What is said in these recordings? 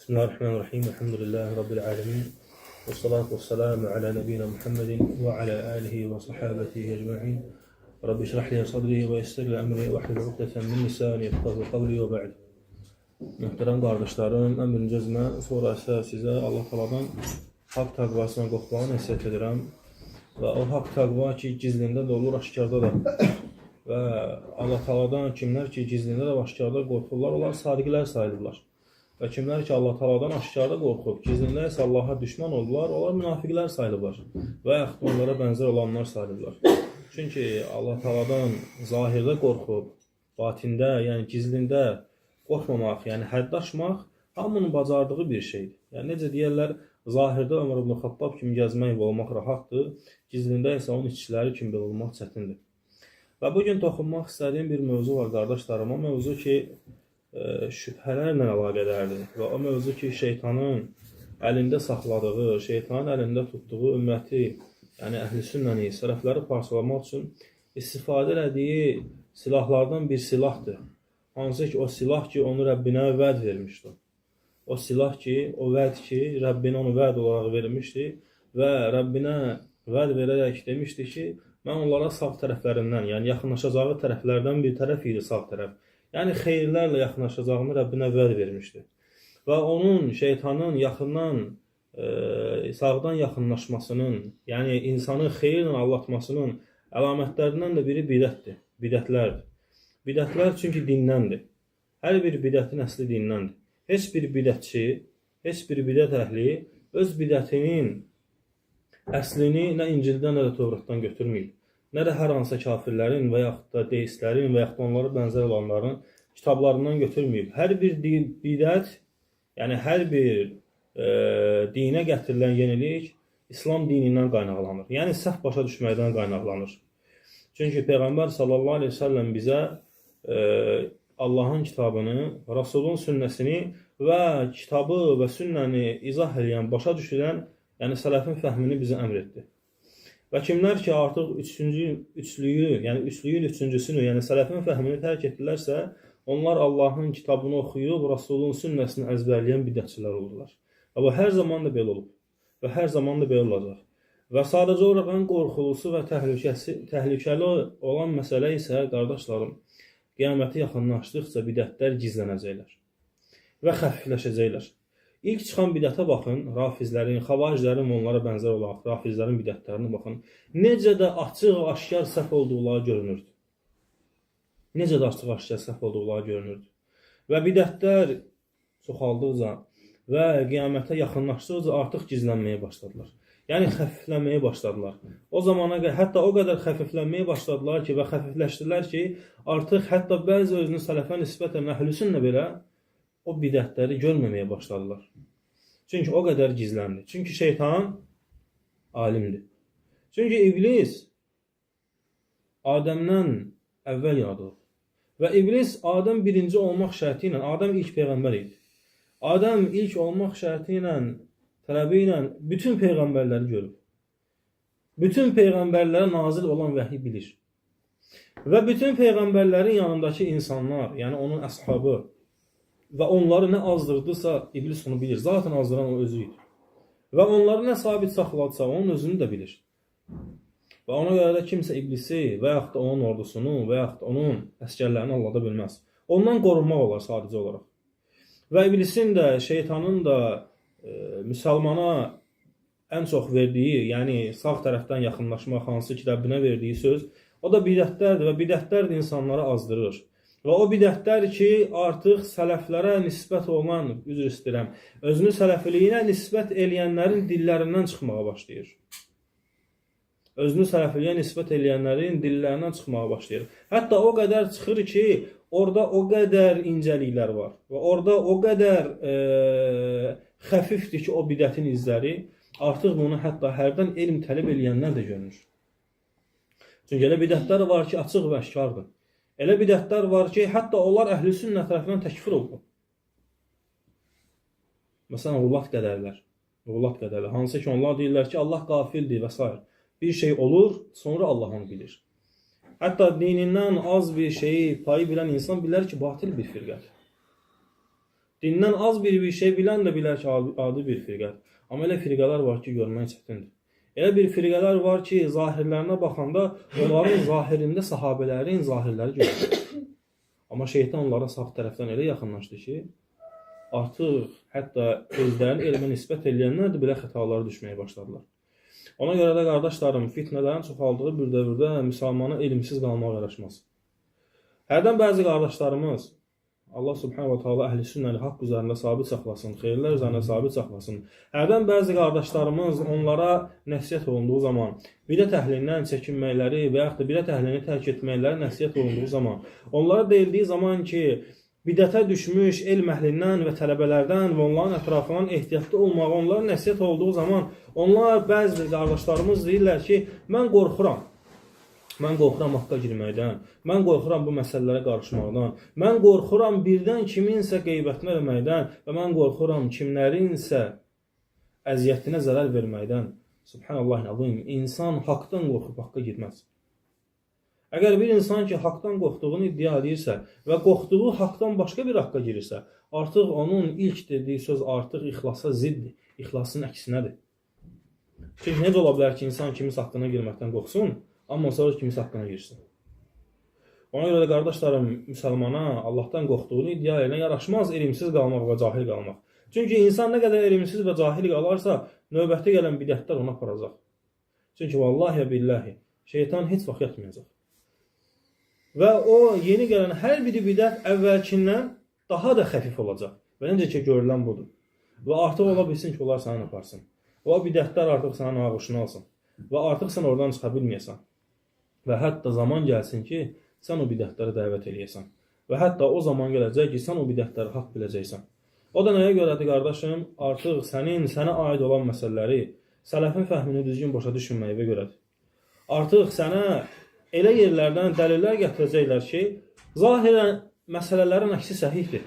Bismillahirrahmanirrahim. Elhamdülillahi Rabbil alemin. Ve salatu ve selamu ala nebiyyina Muhammedin ve ala alihi ve sahabetihi ecma'in. Rabbi şrah li sadri ve yessir li emri ve hlul ukdeten min lisani yefqahu qawli ve ba'd. Möhtərəm qardaşlarım, ən birinci özümə, sonra isə sizə Allah Taala'dan haqq təqvasına qorxmağı nəsihət edirəm. Və o haqq təqva ki, gizlində də olur, aşkarda da. Və Allah Taala'dan kimlər ki, gizlində də aşkarda qorxurlar, onlar sadiqlər sayılırlar. Və kimlər ki, Allah Taala'dan aşkarda qorxub, gizlində isə Allaha düşman olurlar, onlar münafiqlər sayılırlar. Və yaxud onlara bənzər olanlar sayılırlar. Çünki Allah Taala'dan zahirdə qorxub, batində, yəni gizlində qorxmamaq, yəni həddə aşmaq hamının bacardığı bir şeydir. Yəni necə deyirlər, zahirdə Ömər ibn Xattab kimi gəzmək və olmaq rahatdır, gizlində isə onun işçiləri kimi belə olmaq çətindir. Və bugün toxunmaq istədiyim bir mövzu var qardaşlarım. O mövzu ki, şübhələrlə əlaqədardır. Və o mövzu ki, şeytanın əlində saxladığı, şeytanın əlində tutduğu ümməti, yəni əhl-i sünnəni, sələfləri parçalamaq üçün istifadə elədiyi silahlardan bir silahdır. Hansı ki, o silah ki, onu Rəbbinə vəd vermişdi. O silah ki, o vəd ki, Rəbbinə onu vəd olaraq vermişdi və Rəbbinə vəd verərək demişdi ki, mən onlara sağ tərəflərindən, yəni yaxınlaşacağı tərəflərdən bir tərəf idi sağ tərəf. Yəni xeyirlərlə yaxınlaşacağını Rəbbinə vəd vermişdi. Və onun, şeytanın yaxından, sağdan yaxınlaşmasının, yəni insanı xeyirlə aldatmasının əlamətlərindən də biri bidətdir, bidətlərdir. Bidətlər çünki dindəndir. Hər bir bidətin əsli dindəndir. Heç bir bidətçi, heç bir bidət əhli öz bidətinin əslini nə İncildən, nə də Tövratdan götürməyib. Nə də hər hansı kafirlərin və yaxud da deistlərin və yaxud da onlara bənzər olanların kitablarından götürməyib. Hər bir bidət, yəni hər bir dinə gətirilən yenilik İslam dinindən qaynaqlanır. Yəni səhv başa düşməkdən qaynaqlanır. Çünki Peyğəmbər sallallahu aleyhi ve sellem bizə Allahın kitabını, Rasulun sünnəsini və kitabı və sünnəni izah edən, başa düşülən, yəni sələfin fəhmini bizə əmr etdi. Və kimlər ki, artıq üçlüyün üçüncüsünü, yəni sələfin fəhmini tərk etdilərsə, onlar Allahın kitabını oxuyub, Rasulun sünnəsini əzbərləyən bidətçilər oldular. Və bu hər zaman da belə olub və hər zaman da belə olacaq. Və sadəcə olaraq ən qorxulusu və təhlükəli olan məsələ isə, qardaşlarım, qiyaməti yaxınlaşdıqca bidətlər gizlənəcəklər və xəfifləşəcəklər. İlk çıxan bidətə baxın, rafizlərin, xavariclərin və onlara bənzər olan rafizlərin bidətlərinə baxın. Necə də açıq, aşkar səhv olduqları görünürdü. Necə də açıq, aşkar səhv olduqları görünürdü. Və bidətlər çoxaldıqca və qiyamətə yaxınlaşdıqca artıq gizlənməyə başladılar. Yəni xəfiflənməyə başladılar. O zamana qədər hətta o qədər xəfiflənməyə başladılar ki və xəfifləşdilər ki, artıq hətta bəzi özünü sələfə nisbətən əhlüsünnə belə o bidətləri görməməyə başladılar. Çünki o qədər gizləndi. Çünki şeytan alimdir. Çünki iblis Adəmdən əvvəl yaradılıb. Və iblis Adəm birinci olmaq şərti ilə, Adəm ilk peyğəmbər idi. Adəm ilk olmaq şərti ilə, tələbi ilə bütün peyğəmbərləri görüb. Bütün peyğəmbərlərə nazil olan vəhiy bilir. Və bütün peyğəmbərlərin yanındakı insanlar, yəni onun əshabı və onları nə azdırdısa, iblis onu bilir. Zaten azdıran o özü idi. Və onları nə sabit saxladısa, onun özünü də bilir. Və ona görə də kimsə iblisi və yaxud da onun ordusunu və yaxud da onun əskərlərini allada bilməz. Ondan qorunmaq olar sadəcə olaraq. Və iblisin də, şeytanın da müsəlmana ən çox verdiyi, yəni sağ tərəfdən yaxınlaşmaq, hansı ki Rəbbinə verdiyi söz, o da bidətlərdir və bidətlər də insanları azdırır. Və o bidətlər ki, artıq sələflərə nisbət olan, üzr istəyirəm, özünü sələfiliyinə nisbət eləyənlərin dillərindən çıxmağa başlayır. Özünü sələfiliyə nisbət eləyənlərin dillərindən çıxmağa başlayır. Hətta o qədər çıxır ki, orada o qədər incəliklər var və orada o qədər xəfifdir ki, o bidətin izləri artıq bunu hətta hərdən elm tələb eləyənlər də görünür. Çünki elə bidətlər var ki, açıq və aşkardır. Elə bidətlər var ki, hətta onlar əhl-i sünnə tərəfindən təkfir olunur. Məsələn, Qullat qədərlər. Hansı ki, onlar deyirlər ki, Allah qafildir və s. Bir şey olur, sonra Allah onu bilir. Hətta dinindən az bir şeyi, payı bilən insan bilər ki, batil bir firqədir. Dindən az bir şey bilən də bilər ki, adi bir firqədir. Amma elə firqələr var ki, görmək çətindir. Elə bir firqələr var ki, zahirlərinə baxanda onların zahirində sahabələrin zahirləri görünür. Amma şeytan onlara sağ tərəfdən elə yaxınlaşdı ki, artıq hətta özlərini elmə nisbət edənlər də belə xətalara düşməyə başladılar. Ona görə də qardaşlarım, fitnələrin çoxaldığı bir dövrdə müsəlmana elmsiz qalmaq yaraşmaz. Hərdən bəzi qardaşlarımız, Allah subhanahu wa ta'ala əhl-i sünnəni haqq üzərində sabit saxlasın, xeyirlər üzərində sabit saxlasın. Hərdən bəzi qardaşlarımız onlara nəsiyyət olunduğu zaman, bidət əhlindən çəkinməkləri və yaxud da bidət əhlini tərk etməkləri nəsiyyət olunduğu zaman, onlara deyildiyi zaman ki, bidətə düşmüş elm əhlindən və tələbələrdən və onların ətrafından ehtiyatlı olmağa onlara nəsiyyət olduğu zaman, onlar bəzi qardaşlarımız deyirlər ki, mən qorxuram. Mən qorxuram haqqa girməkdən, mən qorxuram bu məsələlərə qarışmaqdan, mən qorxuram birdən kiminsə qeybətinə eləməkdən və mən qorxuram kimlərinsə əziyyətinə zərər verməkdən. Subhanallah-i-azim, insan haqdan qorxub haqqa girməz. Əgər bir insan ki, haqdan qorxduğunu iddia edirsə və qorxduğu haqdan başqa bir haqqa girirsə, artıq onun ilk dediyi söz artıq ixlasa ziddir, ixlasın əksinədir. Çünki necə ola bilər ki, insan kimis haqqına girməkdən qorxsun, amma sonra kimisi haqqına girsin. Ona görə də qardaşlarım, müsəlmana Allahdan qorxduğunu iddia edən yaraşmaz elmsiz qalmaq və cahil qalmaq. Çünki insan nə qədər elmsiz və cahil qalarsa, növbəti gələn bidətlər ona aparacaq. Çünki vallahi və billahi, şeytan heç vaxt yatmayacaq. Və o yeni gələn hər bir bidət əvvəlkindən daha da xəfif olacaq. Və necə ki, görülən budur. Və artıq ola bilsin ki, onlar səni aparsın. O bidətlər artıq sənin ağuşunu alsın. Və artıq sən oradan çıxa bilməyəsən. Və hətta zaman gəlsin ki, sən o bidətləri dəvət eləyəsən. Və hətta o zaman gələcək ki, sən o bidətləri haqq biləcəksən. O da nəyə görədir, qardaşım? Artıq sənə aid olan məsələləri, sələfin fəhmini düzgün başa düşməyivə görədir. Artıq sənə elə yerlərdən dəlillər gətirəcəklər ki, zahirən məsələlərin əksi səhihdir.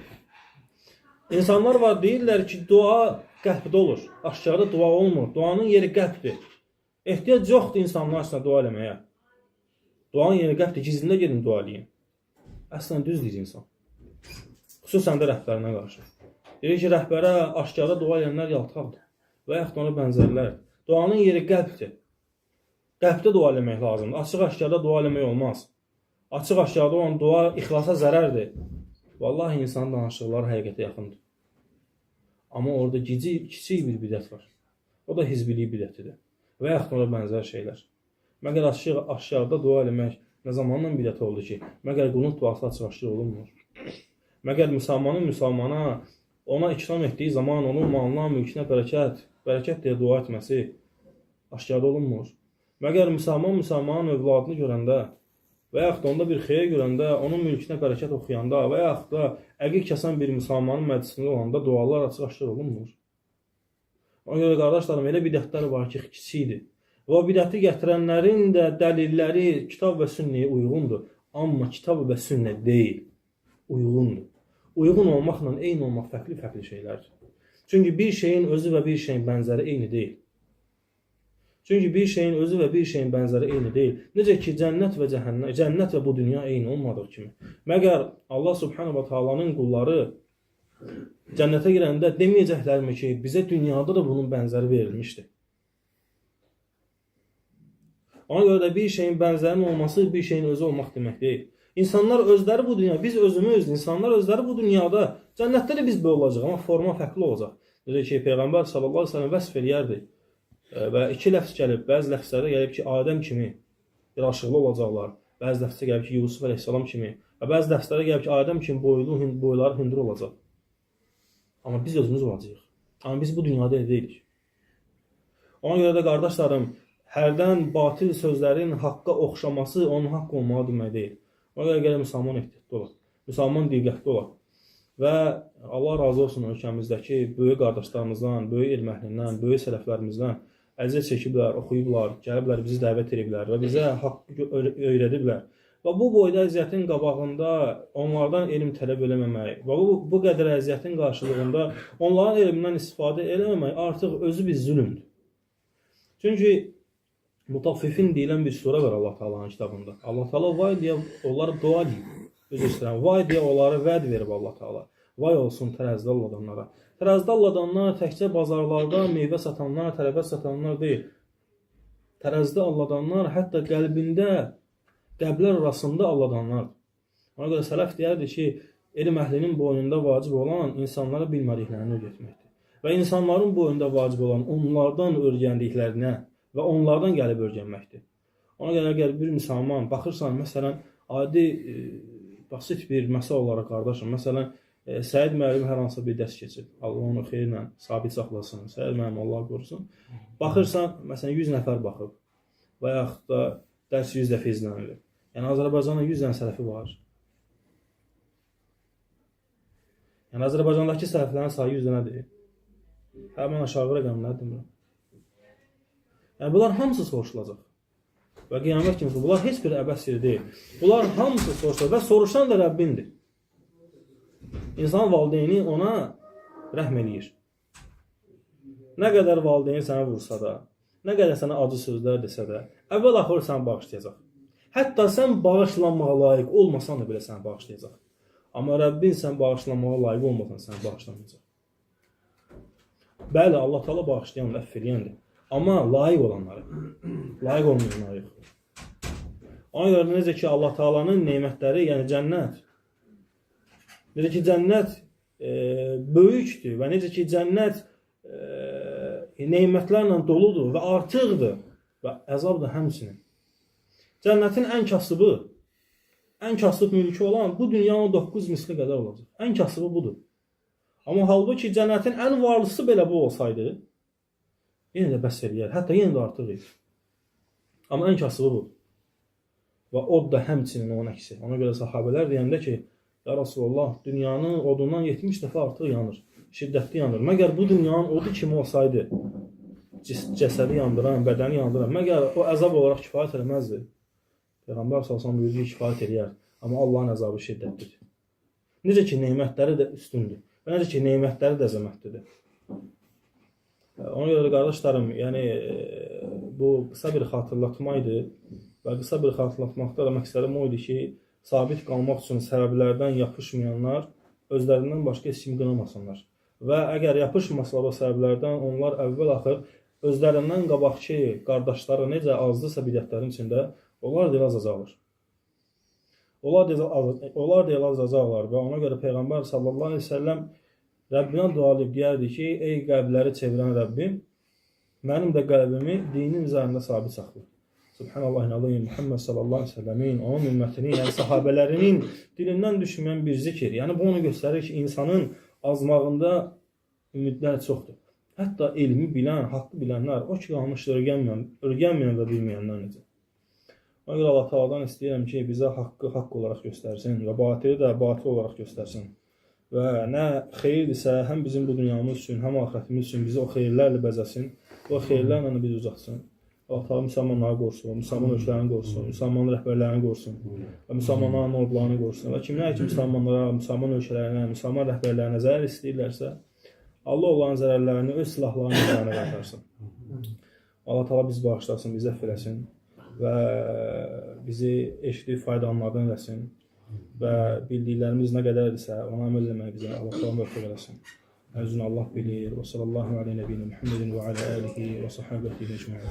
İnsanlar var, deyirlər ki, dua qəlbdə olur, aşağıda dua olmur, duanın yeri qəlbdir. Ehtiyac yoxdur insanlar üçün dua eləməyə. Duanın yeri qəlbdir, gizlində gedin dua eləyin. Əslən düz deyir insan. Xüsusən də rəhbərinə qarşı. Deyir ki, rəhbərə aşkarda dua edənlər yaltaqdır və yaxud ona bənzərlər. Duanın yeri qəlbdir. Qəlbdə dua eləmək lazımdır. Açıq aşkarda dua eləmək olmaz. Açıq aşkarda olan dua ixlasa zərərdir. Vallahi insanın danışıqları həqiqətə yaxındır. Amma orada kiçik bir bidət var. O da hizbilik bidətidir. Və yaxud ona bənzər şeylər. Məgər aşağıda dua eləmək nə zamandan bidət oldu ki, məgər qunut duası açıq-aşkar olunmur? Məgər müsəlmana ona ikram etdiyi zaman onun malına, mülkünə bərəkət deyə dua etməsi aşağıda olunmur? Məgər müsəlmanın övladını görəndə və yaxud da onda bir xeyir görəndə, onun mülkünə bərəkət oxuyanda və yaxud da əqiq kəsən bir müsəlmanın məclisində olanda dualar açıq-aşkar olunmur? Ona görə qardaşlarım, elə bidətlər var ki, kiçikdir. Və o bidəti gətirənlərin də dəlilləri kitab və sünnəyə uyğundur. Amma kitab və sünnə deyil, uyğundur. Uyğun olmaqla eyni olmaq fərqli şeylərdir. Çünki bir şeyin özü və bir şeyin bənzəri eyni deyil. Necə ki, cənnət və cəhənnəm, cənnət və bu dünya eyni olmadığı kimi. Məgər Allah subhanahu wa ta'alanın qulları cənnətə girəndə deməyəcəklərmi ki, bizə dünyada da bunun bənzəri verilmişdir. Ona görə də bir şeyin bənzərinin olması bir şeyin özü olmaq demək deyil. İnsanlar özləri bu dünya, biz özümüz, insanlar özləri bu dünyada, cənnətdə də biz belə olacaq, amma forma fərqli olacaq. Necə ki, Peyğəmbər sallallahu aleyhi ve sellem vəsf eləyərdi və iki ləfz gəlib, bəzi ləfzlərdə gəlib ki, Adəm kimi bir aşıqlı olacaqlar, bəzi ləfzlərdə gəlib ki, Yusuf əleyhissalam kimi və bəzi ləfzlərdə gəlib ki, Adəm kimi boyları hündür olacaq. Amma biz özümüz olacağıq. Amma biz bu dünyada deyilik. Ona görə də qardaşlarım, hərdən batil sözlərin haqqa oxşaması onun haqq olmağı demək deyil. Ona görə gələ müsəlman ehtiyatlı olaq, müsəlman diqqətli olaq. Və Allah razı olsun ölkəmizdəki böyük qardaşlarımızdan, böyük elm əhlindən, böyük sələflərimizdən əziyyət çəkiblər, oxuyublar, gəliblər, bizi dəvət ediblər və bizə haqq öyrədiblər. Və bu boyda əziyyətin qabağında onlardan elm tələb eləməmək və bu qədər əziyyətin qarşılığında onların elmindən istifadə eləməmək artıq özü bir zülmdür. Çünki Mutaffifin deyilən bir surə var Allah Taala'nın kitabında. Allah Taala vay deyə onları dua edib. Özü istəyirəm, vay deyə onları vəd verib Allah Taala. Vay olsun tərəzidə alladanlara. Tərəzidə alladanlar təkcə bazarlarda meyvə satanlar, tərəvəz satanlar deyil. Tərəzidə alladanlar hətta qəlblər arasında alladanlar. Ona görə sələf deyərdi ki, elm əhlinin boynunda vacib olan insanlara bilmədiklərini öyrətməkdir. Və insanların boynunda vacib olan onlardan öyrəndiklərinə və onlardan gəlib öyrənməkdir. Ona görə əgər bir müsəlman baxırsan, məsələn, adi basit bir məsələ olaraq qardaşım, məsələn, Səid müəllim hər hansı bir dərs keçir. Allah onu xeyirlə sabit saxlasın. Səid müəllim Allah qorusun. Baxırsan, məsələn 100 nəfər baxıb və yaxud da dərs 100 dəfə izlənilir. Yəni Azərbaycanın 100 dənə sələfi var. Yəni Azərbaycandakı sələflərin sayı 100 dənədir. Həmin aşağı rəqəmlər demirəm. Yəni bunlar hamısı soruşulacaq. Və qiyamət kimi bunlar heç bir əbəs yeri deyil. Bunlar hamısı soruşulacaq və soruşan da Rəbbindir. İnsan valideyni ona rəhm eləyir. Nə qədər valideyni sənə vursa da, nə qədər sənə acı sözlər desə də, əvvəl-axır səni bağışlayacaq. Hətta sən bağışlanmağa layiq olmasan da belə səni bağışlayacaq. Amma Rəbbin sən bağışlanmağa layiq olmasan səni bağışlamayacaq. Bəli, Allah Taala bağışlayandır, əfv eləyəndir. Amma layiq olanları, layiq olmayanları yox. Ona görə necə ki Allah Taala'nın nemətləri, yəni cənnət, necə ki cənnət böyükdür və necə ki cənnət nemətlərlə doludur və artıqdır və əzab da həmçinin. Cənnətin ən kasıb mülkü olan bu dünyanın 9 misli qədər olacaq. Ən kasıbı budur. Amma halbuki cənnətin ən varlısı belə bu olsaydı, yenə də bəs eləyər, hətta yenə də artıq idi. Amma ən kasıbı budur. Və od da həmçinin onun əksi. Ona görə sahabələr deyəndə ki, ya Rasulullah, dünyanın odundan 70 dəfə artıq yanır, şiddətli yanır. Məgər bu dünyanın odu kimi olsaydı, cəsədi yandıran, bədəni yandıran, məgər o əzab olaraq kifayət eləməzdi. Peyğəmbər sallallahu əleyhi və səlləm kifayət eləyər, amma Allahın əzabı şiddətlidir. Necə ki nemətləri də üstündür və necə ki nemətləri də əzəmətlidir. Ona görə qardaşlarım, yəni bu qısa bir xatırlatma idi və qısa bir xatırlatmaqda da məqsədim o idi ki, sabit qalmaq üçün səbəblərdən yapışmayanlar özlərindən başqa heç kimi qınamasınlar. Və əgər yapışmasalar o səbəblərdən, onlar əvvəl-axır özlərindən qabaqki qardaşları necə azdırsa bidətlərin içində, onlar da az azalır. Onlar da az azalır və ona görə Peyğəmbər sallallahu əleyhi və səlləm Rəbbinə dua edib deyərdi ki, ey qəlbləri çevirən Rəbbim, mənim də qəlbimi dinin üzərində sabit saxla. Subhanallahın alayhi Muhammed sallallahu əleyhi və səlləmin, onun ümmətinin, yəni sahabələrinin dilindən düşməyən bir zikir. Yəni bu onu göstərir ki, insanın azmağında ümidlər çoxdur. Hətta elmi bilən, haqqı bilənlər, o ki qalmışdır, örgənməyən və bilməyənlər necə. Ona görə Allah Taala'dan istəyirəm ki, bizə haqqı haqq olaraq göstərsin və batili də batil olaraq göstərsin. Və nə xeyirdirsə, həm bizim bu dünyamız üçün, həm axirətimiz üçün bizi o xeyirlərlə bəzəsin, o xeyirlərlə bizi uzatsın. Allah Taala müsəlmanları qorusun, müsəlman ölkələrini qorusun, müsəlman rəhbərlərini qorusun və müsəlmanların ordularını qorusun. Və kimlər ki müsəlmanlara, müsəlman ölkələrinə, müsəlman rəhbərlərinə zərər istəyirlərsə, Allah onların zərərlərini öz silahlarının üzərinə qaytarsın. Allah Taala bizi bağışlasın, bizi əfv eləsin və bizi eşidib faydalanlardan eləsin və bildiklərimiz nə qədərdirsə ona əməl etməyə bizə Allah Taala müvəffəq eləsin. Əzün Allah bilir. Və sallallahu aleyhi nəbiyyina Muhammedin və alə alihi və sahabətihi ecmaîn.